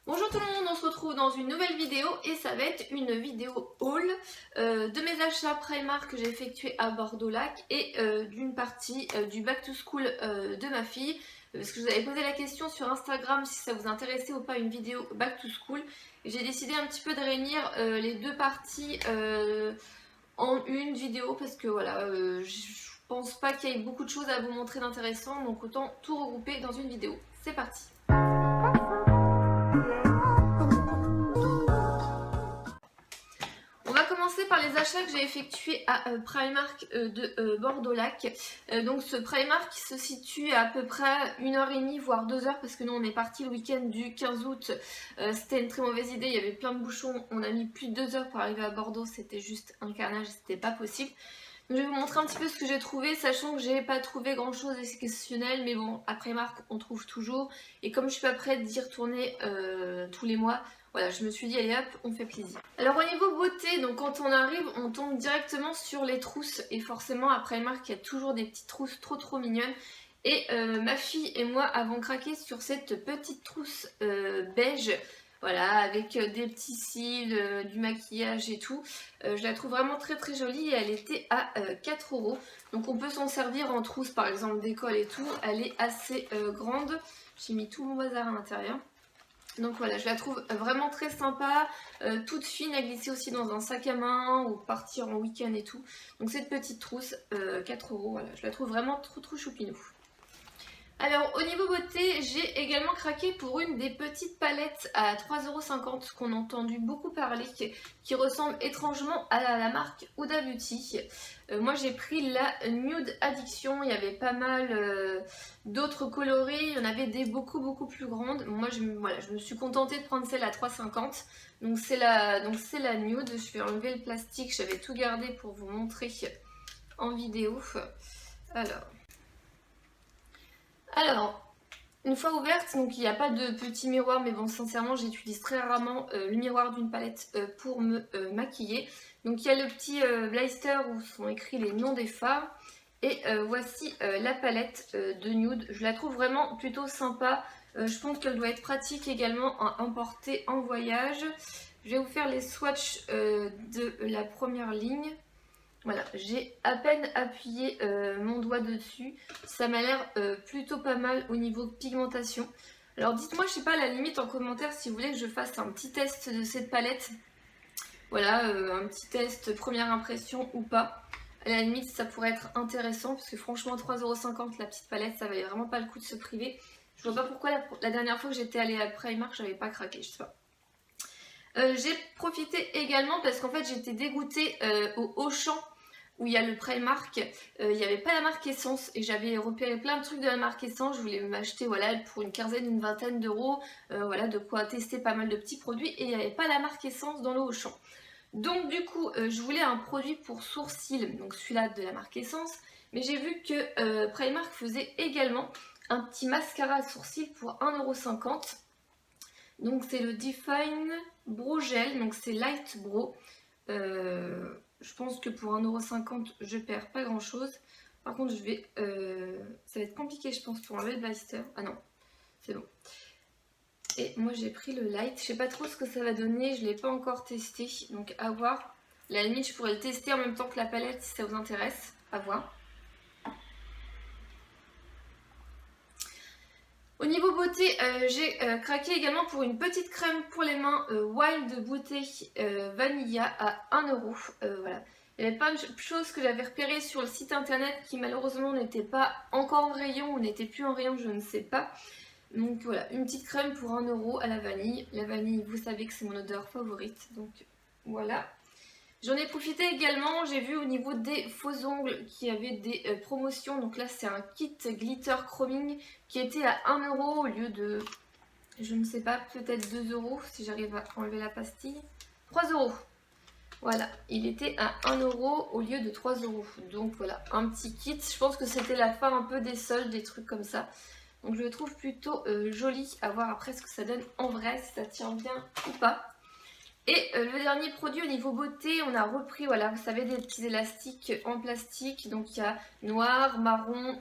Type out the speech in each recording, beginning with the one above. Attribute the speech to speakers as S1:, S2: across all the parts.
S1: Bonjour tout le monde, on se retrouve dans une nouvelle vidéo et ça va être une vidéo haul de mes achats Primark que j'ai effectués à Bordeaux-Lac et d'une partie du back to school de ma fille, parce que je vous avais posé la question sur Instagram si ça vous intéressait ou pas une vidéo back to school, et j'ai décidé un petit peu de réunir les deux parties en une vidéo parce que voilà, je pense pas qu'il y ait beaucoup de choses à vous montrer d'intéressant, donc autant tout regrouper dans une vidéo. C'est parti. On va commencer par les achats que j'ai effectués à Primark de Bordeaux-Lac. Donc ce Primark qui se situe à peu près 1h30 voire 2h parce que nous on est parti le week-end du 15 août. C'était une très mauvaise idée, il y avait plein de bouchons. On a mis plus de 2 heures pour arriver à Bordeaux, c'était juste un carnage, c'était pas possible. Donc je vais vous montrer un petit peu ce que j'ai trouvé, sachant que j'ai pas trouvé grand chose d'exceptionnel, mais bon, à Primark on trouve toujours. Et comme je suis pas prête d'y retourner tous les mois, voilà, je me suis dit allez hop, on fait plaisir. Alors au niveau beauté, donc quand on arrive, on tombe directement sur les trousses. Et forcément à Primark, il y a toujours des petites trousses trop mignonnes. Et ma fille et moi avons craqué sur cette petite trousse beige. Voilà, avec des petits cils, du maquillage et tout. Je la trouve vraiment très jolie et elle était à 4 €. Donc on peut s'en servir en trousse par exemple d'école et tout. Elle est assez grande. J'ai mis tout mon bazar à l'intérieur. Donc voilà, je la trouve vraiment très sympa, toute fine à glisser aussi dans un sac à main ou partir en week-end et tout. Donc cette petite trousse, 4 €, voilà, je la trouve vraiment trop choupinou. Alors au niveau beauté, j'ai également craqué pour une des petites palettes à 3,50 € qu'on a entendu beaucoup parler, qui ressemble étrangement à la marque Huda Beauty. Moi j'ai pris la Nude Addiction, il y avait pas mal d'autres coloris, il y en avait des beaucoup plus grandes. Moi je me suis contentée de prendre celle à 3,50 €. Donc c'est la Nude, je vais enlever le plastique, j'avais tout gardé pour vous montrer en vidéo. Alors, une fois ouverte, donc il n'y a pas de petit miroir, mais bon, sincèrement, j'utilise très rarement le miroir d'une palette pour me maquiller. Donc il y a le petit blister où sont écrits les noms des fards. Et voici la palette de nude. Je la trouve vraiment plutôt sympa. Je pense qu'elle doit être pratique également à emporter en voyage. Je vais vous faire les swatchs de la première ligne. Voilà, j'ai à peine appuyé mon doigt dessus, ça m'a l'air plutôt pas mal au niveau de pigmentation. Alors dites-moi, je sais pas, à la limite en commentaire si vous voulez que je fasse un petit test de cette palette. Voilà, un petit test première impression ou pas. À la limite ça pourrait être intéressant parce que franchement 3,50 € la petite palette, ça valait vraiment pas le coup de se priver. Je vois pas pourquoi la dernière fois que j'étais allée à Primark, j'avais pas craqué, je sais pas. J'ai profité également parce qu'en fait j'étais dégoûtée au Auchan où il y a le Primark, il n'y avait pas la marque Essence et j'avais repéré plein de trucs de la marque Essence. Je voulais m'acheter voilà, pour une quinzaine, une vingtaine d'euros, voilà, de quoi tester pas mal de petits produits et il n'y avait pas la marque Essence dans le Auchan. Donc du coup je voulais un produit pour sourcils, donc celui-là de la marque Essence, mais j'ai vu que Primark faisait également un petit mascara à sourcils pour 1,50 €. Donc c'est le Define Brow Gel, donc c'est Light Brow. Je pense que pour 1,50 € je perds pas grand chose. Par contre ça va être compliqué je pense pour enlever le blister. Ah non, c'est bon. Et moi j'ai pris le light, je sais pas trop ce que ça va donner, je l'ai pas encore testé, donc à voir. À la limite je pourrais le tester en même temps que la palette si ça vous intéresse, à voir. Au niveau beauté, j'ai craqué également pour une petite crème pour les mains Wild Beauty Vanilla à 1 €. Voilà. Il y avait plein de choses que j'avais repérées sur le site internet qui malheureusement n'étaient pas encore en rayon ou n'étaient plus en rayon, je ne sais pas. Donc voilà, une petite crème pour 1 € à la vanille. La vanille, vous savez que c'est mon odeur favorite, donc voilà. J'en ai profité également, j'ai vu au niveau des faux ongles qu'il y avait des promotions. Donc là c'est un kit glitter chroming qui était à 1 € au lieu de, je ne sais pas, peut-être 2 € si j'arrive à enlever la pastille. 3 €. Voilà, il était à 1 € au lieu de 3 €. Donc voilà, un petit kit. Je pense que c'était la fin un peu des soldes, des trucs comme ça. Donc je le trouve plutôt joli, à voir après ce que ça donne en vrai, si ça tient bien ou pas. Et le dernier produit au niveau beauté, on a repris, voilà, vous savez, des petits élastiques en plastique. Donc il y a noir, marron,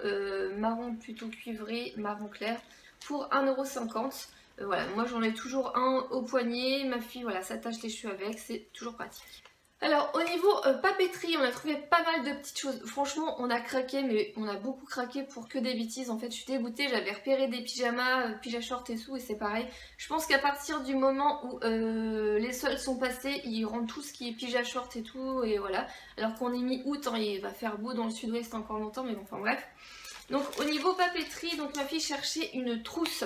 S1: marron plutôt cuivré, marron clair, pour 1,50 €. Voilà, moi j'en ai toujours un au poignet, ma fille voilà s'attache les cheveux avec, c'est toujours pratique. Alors au niveau papeterie, on a trouvé pas mal de petites choses. Franchement on a craqué, mais on a beaucoup craqué pour que des bêtises. En fait je suis dégoûtée, j'avais repéré des pyjamas, pyjama shorts et tout, et c'est pareil. Je pense qu'à partir du moment où les soldes sont passés, ils rendent tout ce qui est pyjama shorts et tout, et voilà. Alors qu'on est mi-août, hein, il va faire beau dans le sud-ouest encore longtemps, mais bon, enfin bref. Donc au niveau papeterie, donc ma fille cherchait une trousse.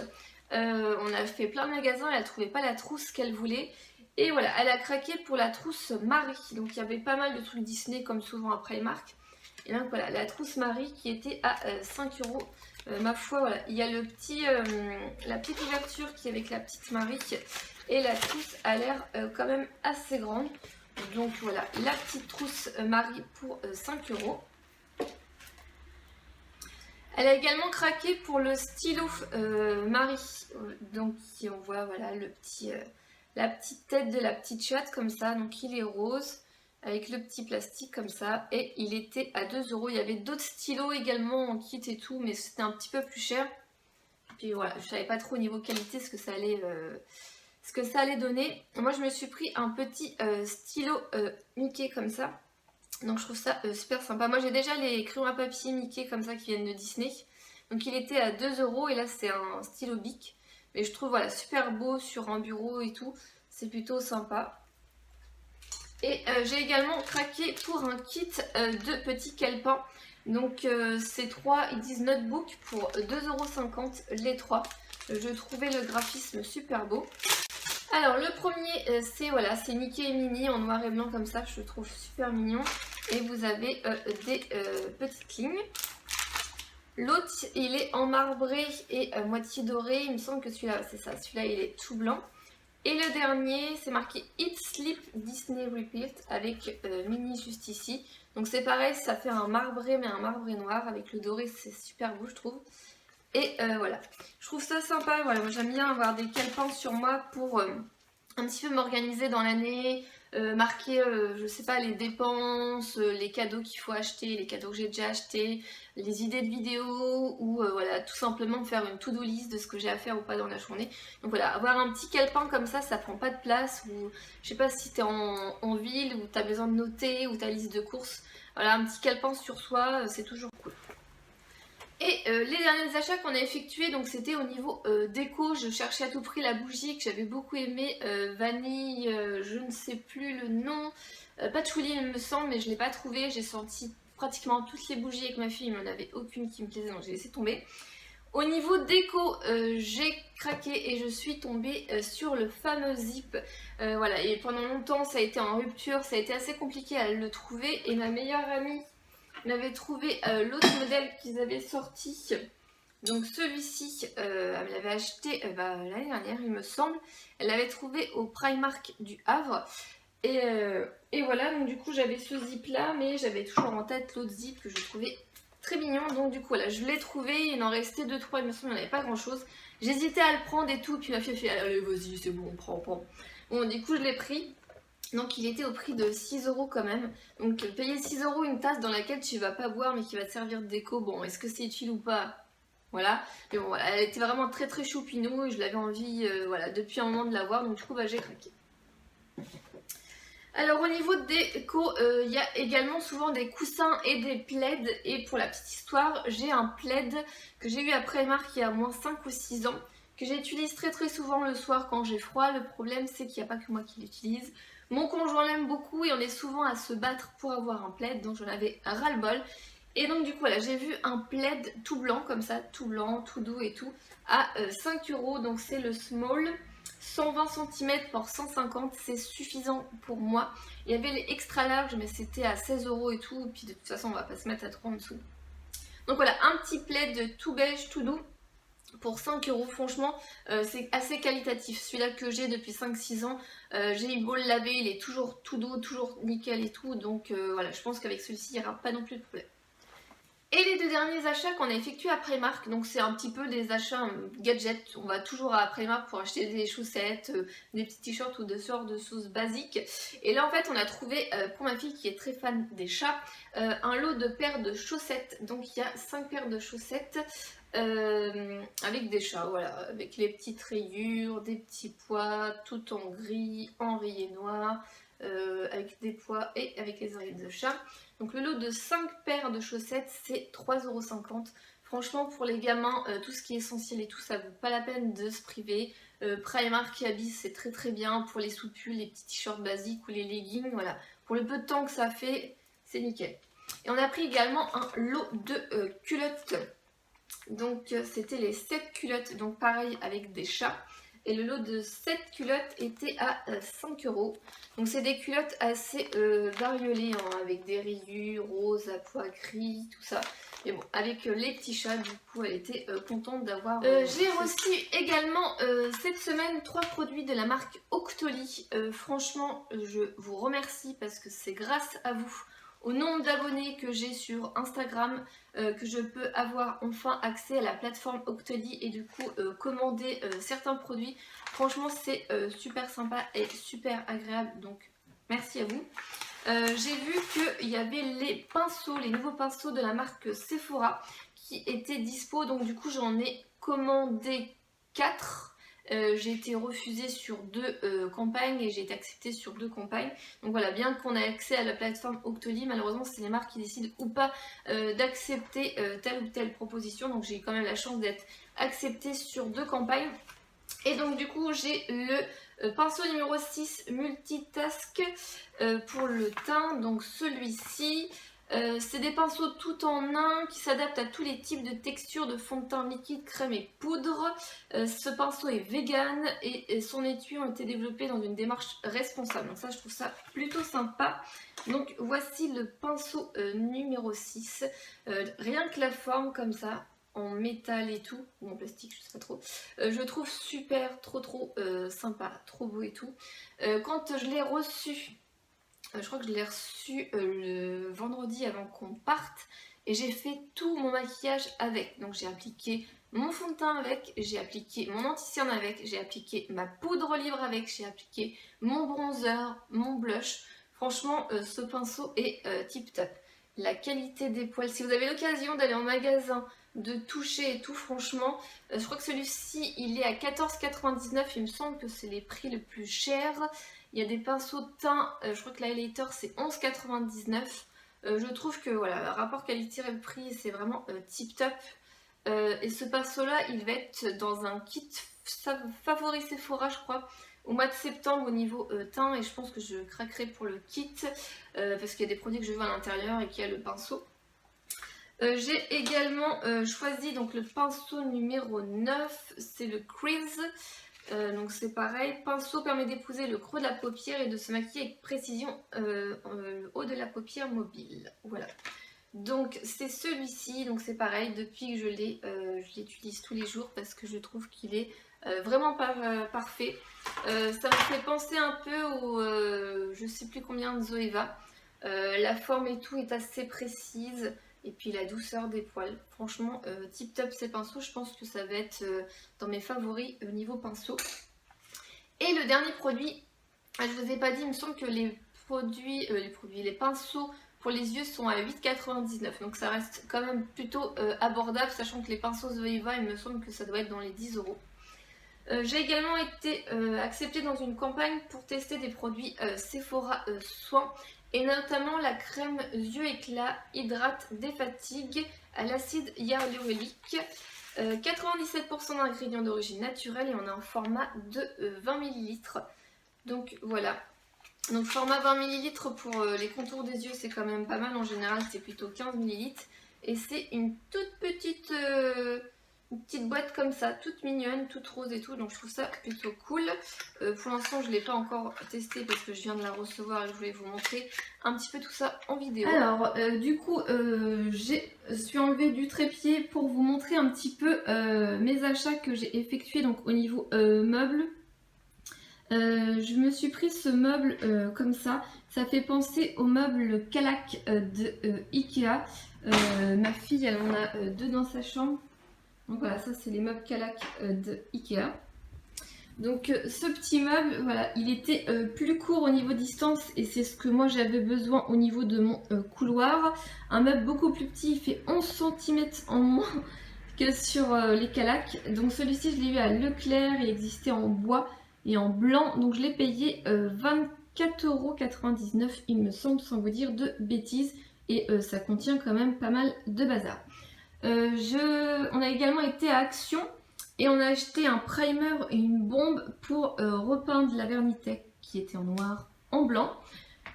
S1: On a fait plein de magasins, elle ne trouvait pas la trousse qu'elle voulait. Et voilà, elle a craqué pour la trousse Marie. Donc il y avait pas mal de trucs Disney comme souvent à Primark. Et donc voilà, la trousse Marie qui était à 5 euros. Ma foi, voilà, il y a le petit, la petite ouverture qui est avec la petite Marie. Et la trousse a l'air quand même assez grande. Donc voilà, la petite trousse Marie pour 5 euros. Elle a également craqué pour le stylo Marie. Donc on voit voilà le petit, la petite tête de la petite chatte comme ça. Donc il est rose avec le petit plastique comme ça. Et il était à 2 euros. Il y avait d'autres stylos également en kit et tout, mais c'était un petit peu plus cher. Puis voilà, je savais pas trop au niveau qualité ce que ça allait donner. Moi je me suis pris un petit stylo Mickey comme ça. Donc je trouve ça super sympa. Moi j'ai déjà les crayons à papier Mickey comme ça qui viennent de Disney. Donc il était à 2 euros et là c'est un stylo Bic. Mais je trouve voilà super beau sur un bureau et tout. C'est plutôt sympa. Et j'ai également craqué pour un kit de petits calepins. Donc ces trois, ils disent notebook pour 2,50 € les trois. Je trouvais le graphisme super beau. Alors le premier c'est voilà, c'est Mickey et Minnie en noir et blanc comme ça, je le trouve super mignon. Et vous avez des petites lignes. L'autre il est en marbré et moitié doré, il me semble que celui-là c'est ça, celui-là il est tout blanc. Et le dernier c'est marqué Eat Sleep Disney Repeat avec Minnie juste ici. Donc c'est pareil, ça fait un marbré mais un marbré noir avec le doré, c'est super beau je trouve. Et voilà, je trouve ça sympa, voilà, moi j'aime bien avoir des calepins sur moi pour un petit peu m'organiser dans l'année, marquer, je sais pas, les dépenses, les cadeaux qu'il faut acheter, les cadeaux que j'ai déjà achetés, les idées de vidéos, ou voilà, tout simplement faire une to-do list de ce que j'ai à faire ou pas dans la journée. Donc voilà, avoir un petit calepin comme ça prend pas de place, ou je sais pas si t'es en ville, ou t'as besoin de noter, ou ta liste de courses, voilà, un petit calepin sur soi, c'est toujours cool. Et les derniers achats qu'on a effectués, donc c'était au niveau déco, je cherchais à tout prix la bougie que j'avais beaucoup aimée, vanille, je ne sais plus le nom, patchouli il me semble, mais je ne l'ai pas trouvé, j'ai senti pratiquement toutes les bougies avec ma fille, il n'y en avait aucune qui me plaisait, donc j'ai laissé tomber. Au niveau déco, j'ai craqué et je suis tombée sur le fameux zip. Voilà, et pendant longtemps ça a été en rupture, ça a été assez compliqué à le trouver, et ma meilleure amie on avait trouvé l'autre modèle qu'ils avaient sorti. Donc celui-ci, elle l'avait acheté l'année dernière il me semble. Elle l'avait trouvé au Primark du Havre. Et voilà, donc du coup j'avais ce zip là, mais j'avais toujours en tête l'autre zip que je trouvais très mignon. Donc du coup là je l'ai trouvé, il en restait 2-3, il me semble, il n'y en avait pas grand chose. J'hésitais à le prendre et tout, puis ma fille a fait allez vas-y c'est bon, prends. Bon du coup je l'ai pris. Donc il était au prix de 6 € quand même. Donc payer 6 € une tasse dans laquelle tu vas pas boire mais qui va te servir de déco, bon est-ce que c'est utile ou pas? Voilà. Mais bon voilà, elle était vraiment très très choupinou et je l'avais envie voilà, depuis un moment de l'avoir, donc du coup j'ai craqué. Alors au niveau des déco, il y a également souvent des coussins et des plaids. Et pour la petite histoire, j'ai un plaid que j'ai eu à Primark il y a au moins 5 ou 6 ans, que j'utilise très très souvent le soir quand j'ai froid. Le problème c'est qu'il n'y a pas que moi qui l'utilise. Mon conjoint l'aime beaucoup et on est souvent à se battre pour avoir un plaid, donc j'en avais ras-le-bol. Et donc du coup voilà, j'ai vu un plaid tout blanc comme ça, tout blanc, tout doux et tout, à 5 €, donc c'est le small. 120 cm pour 150, c'est suffisant pour moi. Il y avait les extra larges, mais c'était à 16 € et tout. Et puis de toute façon, on va pas se mettre à trop en dessous. Donc voilà, un petit plaid tout beige, tout doux pour 5 €. Franchement, c'est assez qualitatif. Celui-là que j'ai depuis 5-6 ans, j'ai eu beau le laver, il est toujours tout doux, toujours nickel et tout. Donc voilà, je pense qu'avec celui-ci, il n'y aura pas non plus de problème. Et les deux derniers achats qu'on a effectués à Primark, donc c'est un petit peu des achats gadgets, on va toujours à Primark pour acheter des chaussettes, des petits t-shirts ou des sortes de choses basiques. Et là en fait on a trouvé, pour ma fille qui est très fan des chats, un lot de paires de chaussettes. Donc il y a 5 paires de chaussettes avec des chats, voilà, avec les petites rayures, des petits pois, tout en gris, en rayé noir, avec des pois et avec les oreilles de chat. Donc le lot de 5 paires de chaussettes, c'est 3,50 €. Franchement, pour les gamins, tout ce qui est essentiel et tout, ça vaut pas la peine de se priver. Primark et Abyss, c'est très très bien pour les sous-pulls, les petits t-shirts basiques ou les leggings, voilà. Pour le peu de temps que ça fait, c'est nickel. Et on a pris également un lot de culottes. Donc c'était les 7 culottes, donc pareil avec des chats. Et le lot de 7 culottes était à 5 €. Donc c'est des culottes assez bariolées, hein, avec des rayures, roses, à pois gris, tout ça. Mais bon, avec les petits chats, du coup, elle était contente d'avoir... J'ai reçu également cette semaine 3 produits de la marque Octoly. Franchement, je vous remercie parce que c'est grâce à vous, au nombre d'abonnés que j'ai sur Instagram, que je peux avoir enfin accès à la plateforme Octoly et du coup commander certains produits. Franchement, c'est super sympa et super agréable, donc merci à vous. J'ai vu qu'il y avait les pinceaux, les nouveaux pinceaux de la marque Sephora qui étaient dispo, donc du coup j'en ai commandé 4. J'ai été refusée sur 2 campagnes et j'ai été acceptée sur 2 campagnes. Donc voilà, bien qu'on ait accès à la plateforme Octoly, malheureusement c'est les marques qui décident ou pas d'accepter telle ou telle proposition. Donc j'ai quand même la chance d'être acceptée sur 2 campagnes. Et donc du coup j'ai le pinceau numéro 6 multitask pour le teint, donc celui-ci. C'est des pinceaux tout en un qui s'adaptent à tous les types de textures de fond de teint liquide, crème et poudre. Ce pinceau est vegan et son étui ont été développés dans une démarche responsable. Donc ça, je trouve ça plutôt sympa. Donc voici le pinceau numéro 6. Rien que la forme comme ça, en métal et tout, ou en plastique, je sais pas trop. Je trouve super, trop sympa, trop beau et tout. Quand je l'ai reçu... je crois que je l'ai reçu le vendredi avant qu'on parte et j'ai fait tout mon maquillage avec. Donc j'ai appliqué mon fond de teint avec, j'ai appliqué mon anti-cerne avec, j'ai appliqué ma poudre libre avec, j'ai appliqué mon bronzer, mon blush. Franchement, ce pinceau est tip top. La qualité des poils, si vous avez l'occasion d'aller en magasin, de toucher et tout, franchement, je crois que celui-ci il est à 14,99 €. Il me semble que c'est les prix les plus chers. Il y a des pinceaux de teint, je crois que l'highlighter c'est 11,99 €. Je trouve que voilà, rapport qualité-prix c'est vraiment tip top. Et ce pinceau là il va être dans un kit favori Sephora je crois, au mois de septembre au niveau teint, et je pense que je craquerai pour le kit parce qu'il y a des produits que je veux à l'intérieur et qu'il y a le pinceau. J'ai également choisi donc le pinceau numéro 9, c'est le Crease. Donc c'est pareil, pinceau permet d'épouser le creux de la paupière et de se maquiller avec précision le haut de la paupière mobile. Voilà. Donc c'est celui-ci, donc c'est pareil, depuis que je l'utilise tous les jours parce que je trouve qu'il est vraiment parfait. Ça me fait penser un peu au je sais plus combien de Zoeva. La forme et tout est assez précise. Et puis la douceur des poils, franchement tip top ces pinceaux, je pense que ça va être dans mes favoris niveau pinceau. Et le dernier produit, je vous ai pas dit, il me semble que les pinceaux pour les yeux sont à 8,99 €, donc ça reste quand même plutôt abordable, sachant que les pinceaux Zoeva, il me semble que ça doit être dans les 10 €. J'ai également été acceptée dans une campagne pour tester des produits Sephora Soins, et notamment la crème yeux éclat hydrate défatigue à l'acide hyaluronique. 97% d'ingrédients d'origine naturelle et on a un format de 20 ml. Donc voilà. Donc format 20 ml pour les contours des yeux, c'est quand même pas mal. En général c'est plutôt 15 ml. Et c'est une toute petite... une petite boîte comme ça, toute mignonne, toute rose et tout, donc je trouve ça plutôt cool. Pour l'instant je ne l'ai pas encore testé parce que je viens de la recevoir et je voulais vous montrer un petit peu tout ça en vidéo. Alors du coup je suis enlevée du trépied pour vous montrer un petit peu mes achats que j'ai effectués donc au niveau meubles. Je me suis pris ce meuble comme ça fait penser au meuble Calac de Ikea. Ma fille elle en a 2 dans sa chambre. Donc voilà, ça c'est les meubles Calac de Ikea. Donc ce petit meuble, voilà, il était plus court au niveau distance et c'est ce que moi j'avais besoin au niveau de mon couloir. Un meuble beaucoup plus petit, il fait 11 cm en moins que sur les calacs. Donc celui-ci je l'ai eu à Leclerc, il existait en bois et en blanc. Donc je l'ai payé 24,99 € il me semble, sans vous dire de bêtises. Et ça contient quand même pas mal de bazar. On a également été à Action et on a acheté un primer et une bombe pour repeindre la Vernitech qui était en noir, en blanc.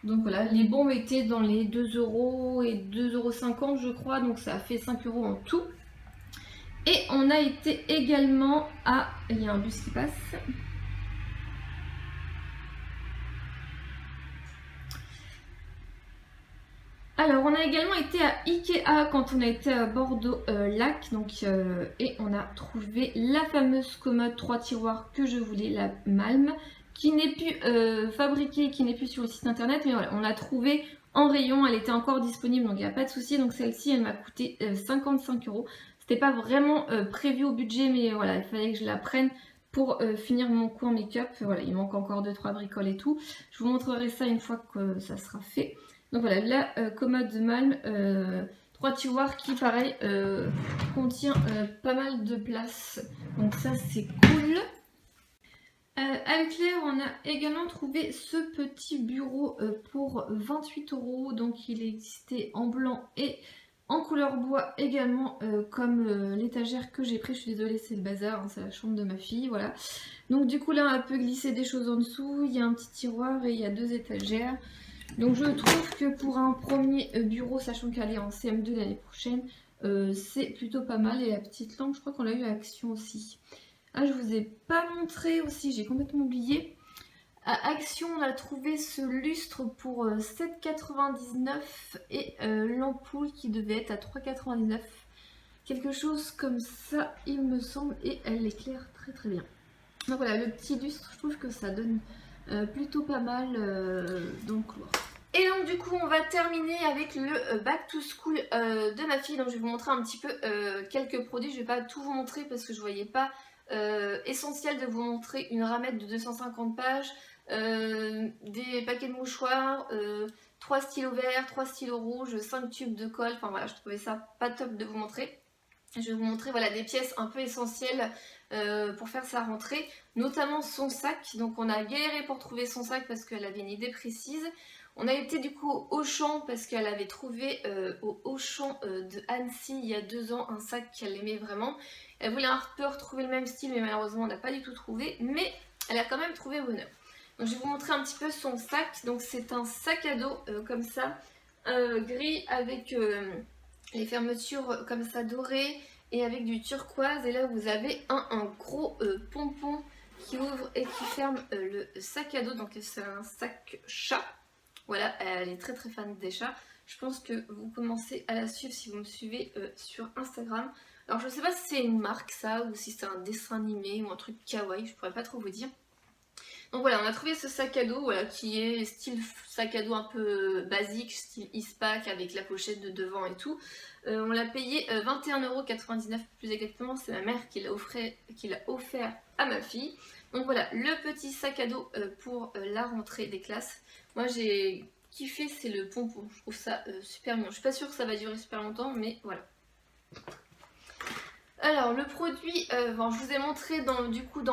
S1: Donc voilà, les bombes étaient dans les 2 € et 2,50 € je crois, donc ça a fait 5 € en tout. Et on a été également à... Il y a un bus qui passe. Alors, on a également été à Ikea quand on a été à Bordeaux-Lac. Et on a trouvé la fameuse commode 3 tiroirs que je voulais, la Malm, qui n'est plus fabriquée, qui n'est plus sur le site internet. Mais voilà, on l'a trouvée en rayon, elle était encore disponible, donc il n'y a pas de souci. Donc celle-ci, elle m'a coûté 55 €. C'était pas vraiment prévu au budget, mais voilà, il fallait que je la prenne pour finir mon cours make-up. Voilà, il manque encore 2-3 bricoles et tout. Je vous montrerai ça une fois que ça sera fait. Donc voilà, la commode de Malm, 3 tiroirs qui, pareil, contient pas mal de place. Donc ça, c'est cool. À Leclerc, on a également trouvé ce petit bureau pour 28 €. Donc il existait en blanc et en couleur bois également, comme l'étagère que j'ai pris. Je suis désolée, c'est le bazar, hein, c'est la chambre de ma fille, voilà. Donc du coup là, on peut glisser des choses en dessous. Il y a un petit tiroir et il y a 2 étagères. Donc je trouve que pour un premier bureau, sachant qu'elle est en CM2 l'année prochaine, c'est plutôt pas mal. Et la petite lampe, je crois qu'on l'a eu à Action aussi. Ah, je vous ai pas montré aussi, j'ai complètement oublié. À Action, on a trouvé ce lustre pour 7,99 € et l'ampoule qui devait être à 3,99 €. Quelque chose comme ça, il me semble, et elle éclaire très très bien. Donc voilà, le petit lustre, je trouve que ça donne plutôt pas mal donc lourd. Et donc du coup on va terminer avec le back to school de ma fille. Donc je vais vous montrer un petit peu quelques produits. Je vais pas tout vous montrer parce que je voyais pas essentiel de vous montrer une ramette de 250 pages, des paquets de mouchoirs, 3 stylos verts, 3 stylos rouges, 5 tubes de colle. Enfin voilà, je trouvais ça pas top de vous montrer. Je vais vous montrer voilà, des pièces un peu essentielles pour faire sa rentrée, notamment son sac. Donc on a galéré pour trouver son sac parce qu'elle avait une idée précise. On a été du coup au Auchan parce qu'elle avait trouvé au Auchan de Annecy il y a 2 ans un sac qu'elle aimait vraiment. Elle voulait un peu retrouver le même style mais malheureusement on n'a pas du tout trouvé, mais elle a quand même trouvé bonheur. Donc je vais vous montrer un petit peu son sac. Donc c'est un sac à dos comme ça, gris avec les fermetures comme ça dorées et avec du turquoise. Et là vous avez un gros pompon qui ouvre et qui ferme le sac à dos. Donc c'est un sac chat. Voilà, elle est très très fan des chats. Je pense que vous commencez à la suivre si vous me suivez sur Instagram. Alors je sais pas si c'est une marque ça ou si c'est un dessin animé ou un truc kawaii, je pourrais pas trop vous dire. Donc voilà, on a trouvé ce sac à dos voilà, qui est style sac à dos un peu basique, style Eastpak avec la pochette de devant et tout. On l'a payé 21,99 € plus exactement, c'est ma mère qui l'a offert à ma fille. Donc voilà, le petit sac à dos pour la rentrée des classes. Moi j'ai kiffé, c'est le pompon, je trouve ça super mignon. Je suis pas sûre que ça va durer super longtemps, mais voilà. Alors le produit, bon, je vous ai montré dans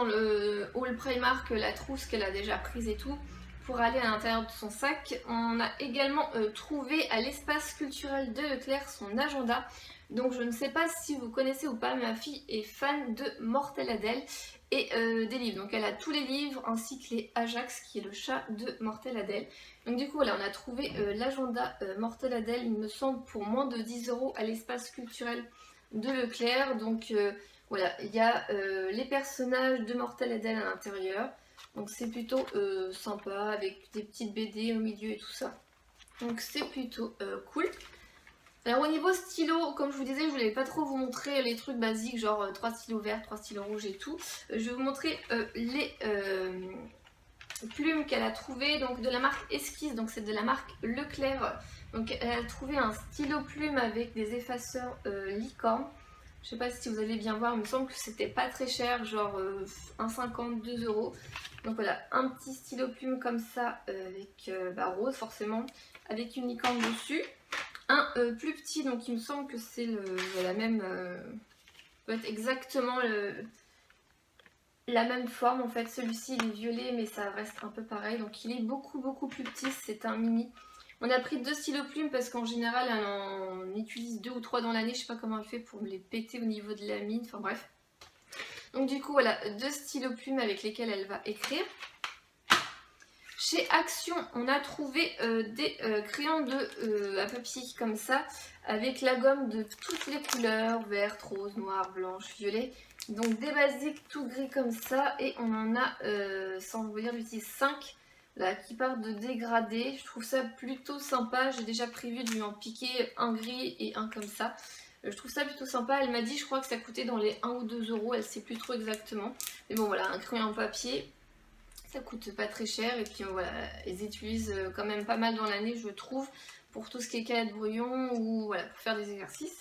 S1: le haul Primark la trousse qu'elle a déjà prise et tout pour aller à l'intérieur de son sac. On a également trouvé à l'espace culturel de Leclerc son agenda. Donc je ne sais pas si vous connaissez ou pas, mais ma fille est fan de Mortel Adèle et des livres. Donc elle a tous les livres ainsi que les Ajax qui est le chat de Mortel Adèle. Donc du coup voilà, on a trouvé l'agenda Mortel Adèle, il me semble pour moins de 10 € à l'espace culturel de Leclerc. Donc voilà, il y a les personnages de Mortel Adèle à l'intérieur. Donc c'est plutôt sympa avec des petites BD au milieu et tout ça. Donc c'est plutôt cool. Alors au niveau stylo, comme je vous disais, je voulais pas trop vous montrer les trucs basiques genre 3 stylos verts, 3 stylos rouges et tout. Je vais vous montrer les plumes qu'elle a trouvées, donc de la marque Esquisse, donc c'est de la marque Leclerc. Donc elle a trouvé un stylo plume avec des effaceurs licorne. Je sais pas si vous allez bien voir, il me semble que c'était pas très cher, genre 1,50 €, 2 €. Donc voilà, un petit stylo plume comme ça, avec rose forcément, avec une licorne dessus. Un plus petit, donc il me semble que c'est la même peut être exactement la même forme en fait. Celui-ci il est violet mais ça reste un peu pareil. Donc il est beaucoup plus petit, c'est un mini. On a pris 2 stylos plumes parce qu'en général elle en utilise 2 ou 3 dans l'année. Je sais pas comment elle fait pour me les péter au niveau de la mine, enfin bref. Donc du coup voilà, 2 stylos plumes avec lesquels elle va écrire. Chez Action, on a trouvé des crayons à papier comme ça, avec la gomme de toutes les couleurs, verte, rose, noir, blanche, violet. Donc des basiques tout gris comme ça, et on en a, sans vous dire d'utiliser 5 là, qui partent de dégradés. Je trouve ça plutôt sympa, j'ai déjà prévu de lui en piquer un gris et un comme ça. Je trouve ça plutôt sympa, elle m'a dit je crois que ça coûtait dans les 1 ou 2 euros, elle sait plus trop exactement. Mais bon voilà, un crayon en papier. Ça coûte pas très cher et puis voilà, ils utilisent quand même pas mal dans l'année je trouve pour tout ce qui est cahier brouillon ou voilà, pour faire des exercices.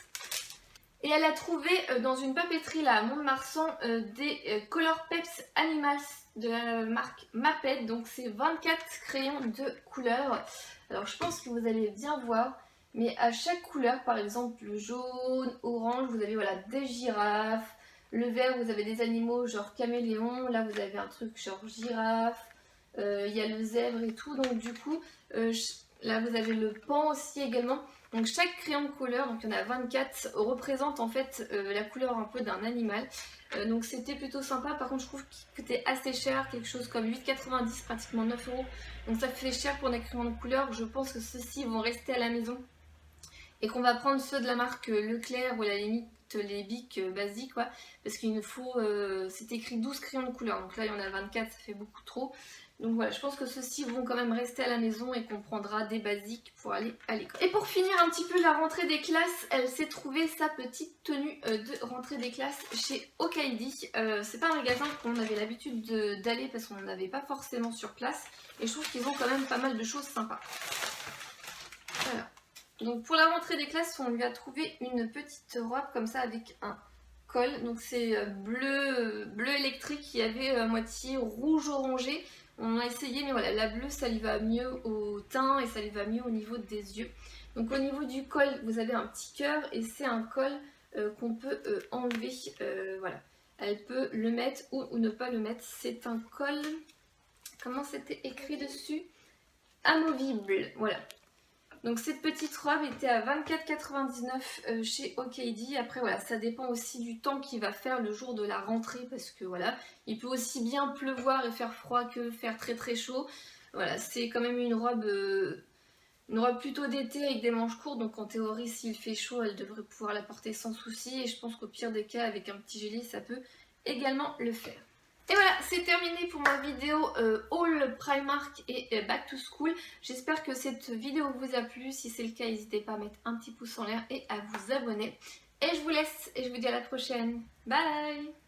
S1: Et elle a trouvé dans une papeterie là à Mont-de-Marsan des Color Peps Animals de la marque Maped. Donc c'est 24 crayons de couleur. Alors je pense que vous allez bien voir, mais à chaque couleur, par exemple le jaune, orange, vous avez voilà, des girafes. Le vert, vous avez des animaux genre caméléon. Là, vous avez un truc genre girafe. Il y a le zèbre et tout. Donc, du coup, là, vous avez le pan aussi également. Donc, chaque crayon de couleur, donc il y en a 24, représente en fait la couleur un peu d'un animal. Donc, c'était plutôt sympa. Par contre, je trouve qu'il coûtait assez cher. Quelque chose comme 8,90, pratiquement 9 euros. Donc, ça fait cher pour des crayons de couleur. Je pense que ceux-ci vont rester à la maison. Et qu'on va prendre ceux de la marque Leclerc ou à la limite les bics basiques quoi, parce qu'il nous faut, c'est écrit 12 crayons de couleur, donc là il y en a 24, ça fait beaucoup trop. Donc voilà, je pense que ceux-ci vont quand même rester à la maison et qu'on prendra des basiques pour aller à l'école. Et pour finir un petit peu la rentrée des classes, elle s'est trouvée sa petite tenue de rentrée des classes chez Okaidi. C'est pas un magasin qu'on avait l'habitude d'aller parce qu'on n'en avait pas forcément sur place, et je trouve qu'ils ont quand même pas mal de choses sympas. Voilà. Donc pour la rentrée des classes, on lui a trouvé une petite robe comme ça avec un col. Donc c'est bleu électrique, il y avait moitié rouge orangé. On a essayé mais voilà, la bleue ça lui va mieux au teint et ça lui va mieux au niveau des yeux. Donc au niveau du col, vous avez un petit cœur et c'est un col qu'on peut enlever. Voilà, elle peut le mettre ou ne pas le mettre. C'est un col, comment c'était écrit dessus? Amovible, voilà. Donc cette petite robe était à 24,99 chez Okaidi. Après voilà, ça dépend aussi du temps qu'il va faire le jour de la rentrée parce que voilà, il peut aussi bien pleuvoir et faire froid que faire très chaud. Voilà, c'est quand même une robe plutôt d'été avec des manches courtes, donc en théorie s'il fait chaud, elle devrait pouvoir la porter sans souci et je pense qu'au pire des cas avec un petit gilet ça peut également le faire. Et voilà, c'est terminé pour ma vidéo haul Primark et Back to School. J'espère que cette vidéo vous a plu. Si c'est le cas, n'hésitez pas à mettre un petit pouce en l'air et à vous abonner. Et je vous laisse et je vous dis à la prochaine. Bye!